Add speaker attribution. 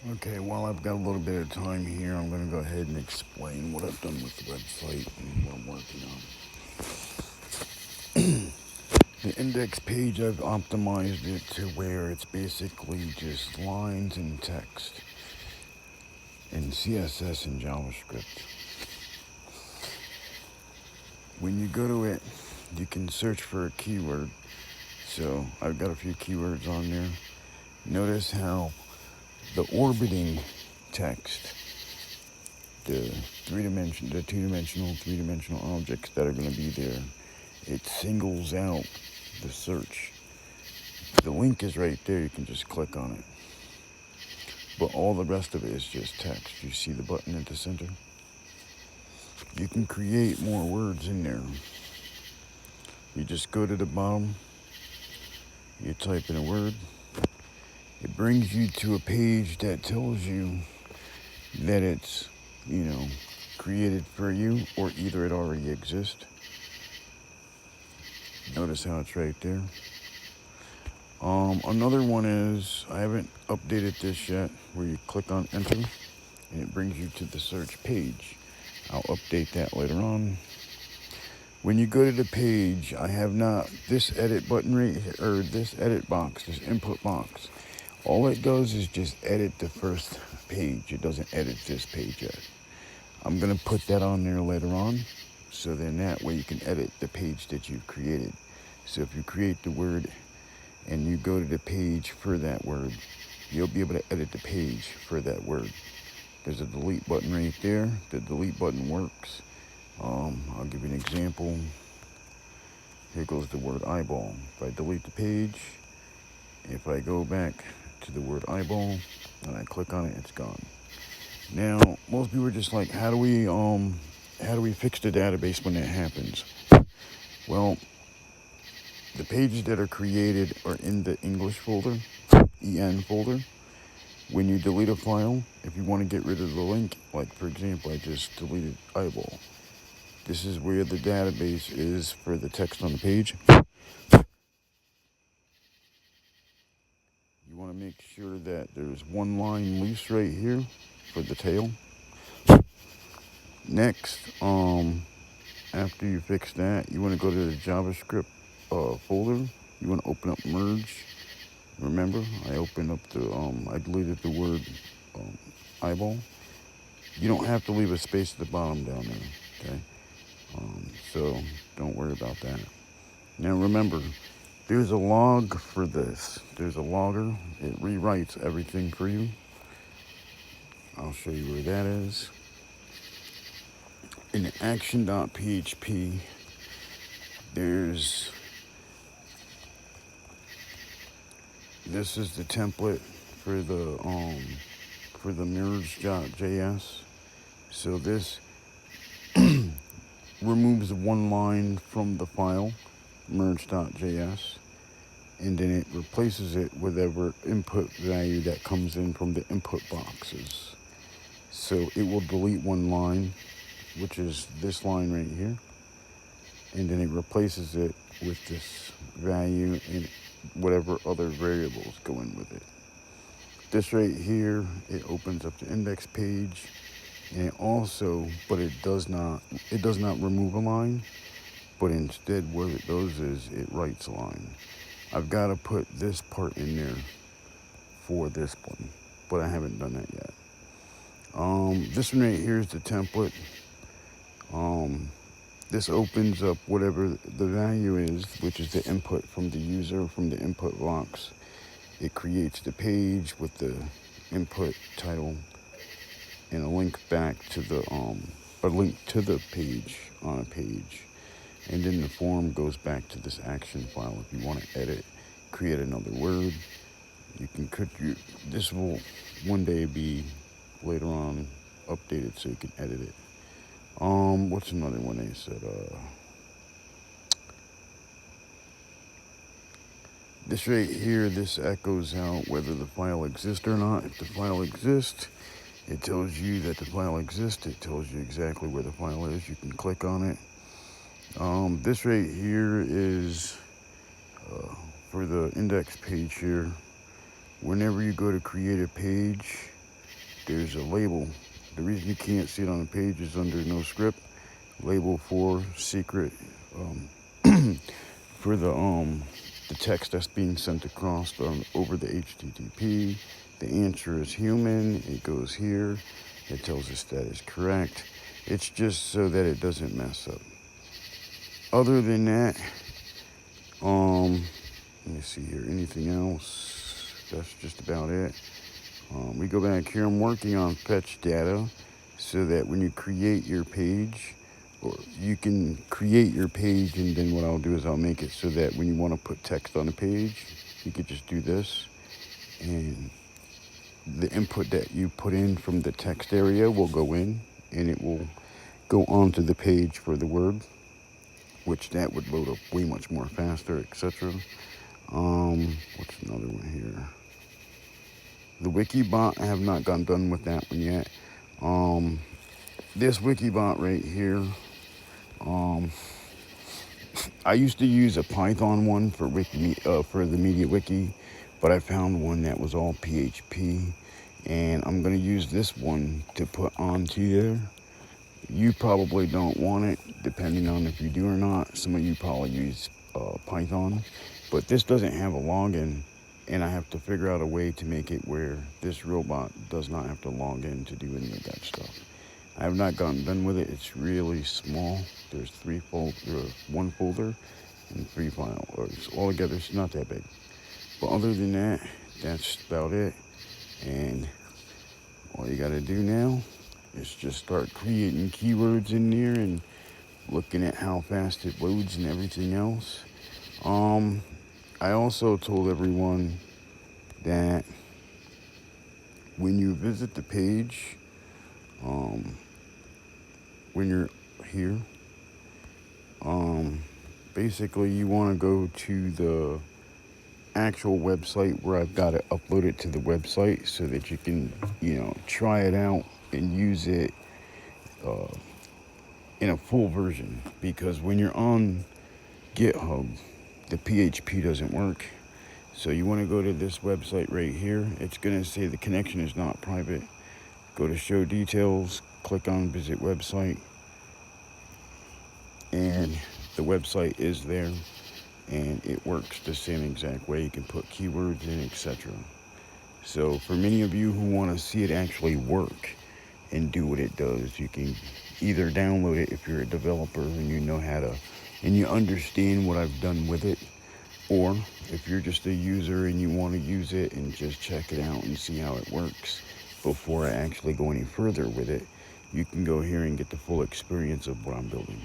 Speaker 1: Okay, while I've got a little bit of time here, I'm going to go ahead and explain what I've done with the website and what I'm working on. The index page, I've optimized it to where it's basically just lines and text in CSS and JavaScript. When you go to it, you can search for a keyword. So I've got a few keywords on there. Notice how the orbiting text, the the two-dimensional, three-dimensional objects that are going to be there, it singles out the search. The link is right there. You can just click on it. But all the rest of it is just text. You see the button at the center? You can create more words in there. You just go to the bottom, you type in a word. It brings you to a page that tells you that it's, you know, created for you, or either it already exists. Notice how it's right there. Another one is, I haven't updated this yet, where you click on enter and it brings you to the search page. I'll update that later on. When you go to the page, I have not, this edit button right here, or this edit box, this input box, all it does is just edit the first page. It doesn't edit this page yet. I'm going to put that on there later on, so then that way you can edit the page that you've created. So if you create the word and you go to the page for that word, you'll be able to edit the page for that word. There's a delete button right there. The delete button works. I'll give you an example. Here goes the word eyeball. If I delete the page, if I go back to the word eyeball and I click on it, it's gone. Now, most people are just like, how do we fix the database when that happens? Well, the pages that are created are in the English folder, EN folder. When you delete a file, if you want to get rid of the link, like for example, I just deleted eyeball. This is where the database is for the text on the page. You want to make sure that there's one line loose right here for the tail. Next, after you fix that, you want to go to the JavaScript folder. You want to open up merge. Remember, I deleted the word um, eyeball. You don't have to leave a space at the bottom down there, okay? So don't worry about that. Now remember, there's a log for this. There's a logger. It rewrites everything for you. I'll show you where that is. In action.php, there's this is the template for the mirrors.js. So this removes one line from the file, merge.js, and then it replaces it with whatever input value that comes in from the input boxes. So it will delete one line, which is this line right here, and then it replaces it with this value and whatever other variables go in with it. This right here, it opens up the index page, and but it does not remove a line, but instead what it does is it writes a line. I've got to put this part in there for this one, but I haven't done that yet. This one right here is the template. This opens up whatever the value is, which is the input from the user from the input box. It creates the page with the input title and a link back to a link to the page on a page. And then the form goes back to this action file. If you want to edit, create another word, you can this will one day be later on updated so you can edit it. What's another one they said? This right here, this echoes out whether the file exists or not. If the file exists, it tells you that the file exists. It tells you exactly where the file is. You can click on it. This right here is for the index page here. Whenever you go to create a page, there's a label. The reason you can't see it on the page is under no script, label for secret, for the text that's being sent across over the HTTP. The answer is human. It goes here. It tells us that is correct. It's just so that it doesn't mess up. Other than that, let me see here. Anything else? That's just about it. We go back here. I'm working on fetch data so that when you create your page, or you can create your page, and then what I'll do is I'll make it so that when you want to put text on a page, you could just do this, and the input that you put in from the text area will go in, and it will go onto the page for the word, which that would load up way much more faster, etc. What's another one here? The Wikibot, I have not gotten done with that one yet. This Wikibot right here, I used to use a Python one for for the Media Wiki, but I found one that was all PHP, and I'm gonna use this one to put onto there. You probably don't want it, depending on if you do or not. Some of you probably use Python, but this doesn't have a login, and I have to figure out a way to make it where this robot does not have to log in to do any of that stuff. I have not gotten done with it. It's really small. There's one folder and 3 files. All together, it's not that big. But other than that, that's about it. And all you gotta do now is just start creating keywords in there and looking at how fast it loads and everything else. I also told everyone that when you visit the page, when you're here, basically you want to go to the actual website where I've got it uploaded to the website so that you can, try it out and use it in a full version. Because when you're on GitHub, the PHP doesn't work. So you want to go to this website right here. It's going to say the connection is not private. Go to show details, click on visit website, and the website is there, and it works the same exact way. You can put keywords in, etc. So for many of you who want to see it actually work and do what it does, you can either download it if you're a developer and you know how to, and you understand what I've done with it, or if you're just a user and you want to use it and just check it out and see how it works before I actually go any further with it, you can go here and get the full experience of what I'm building.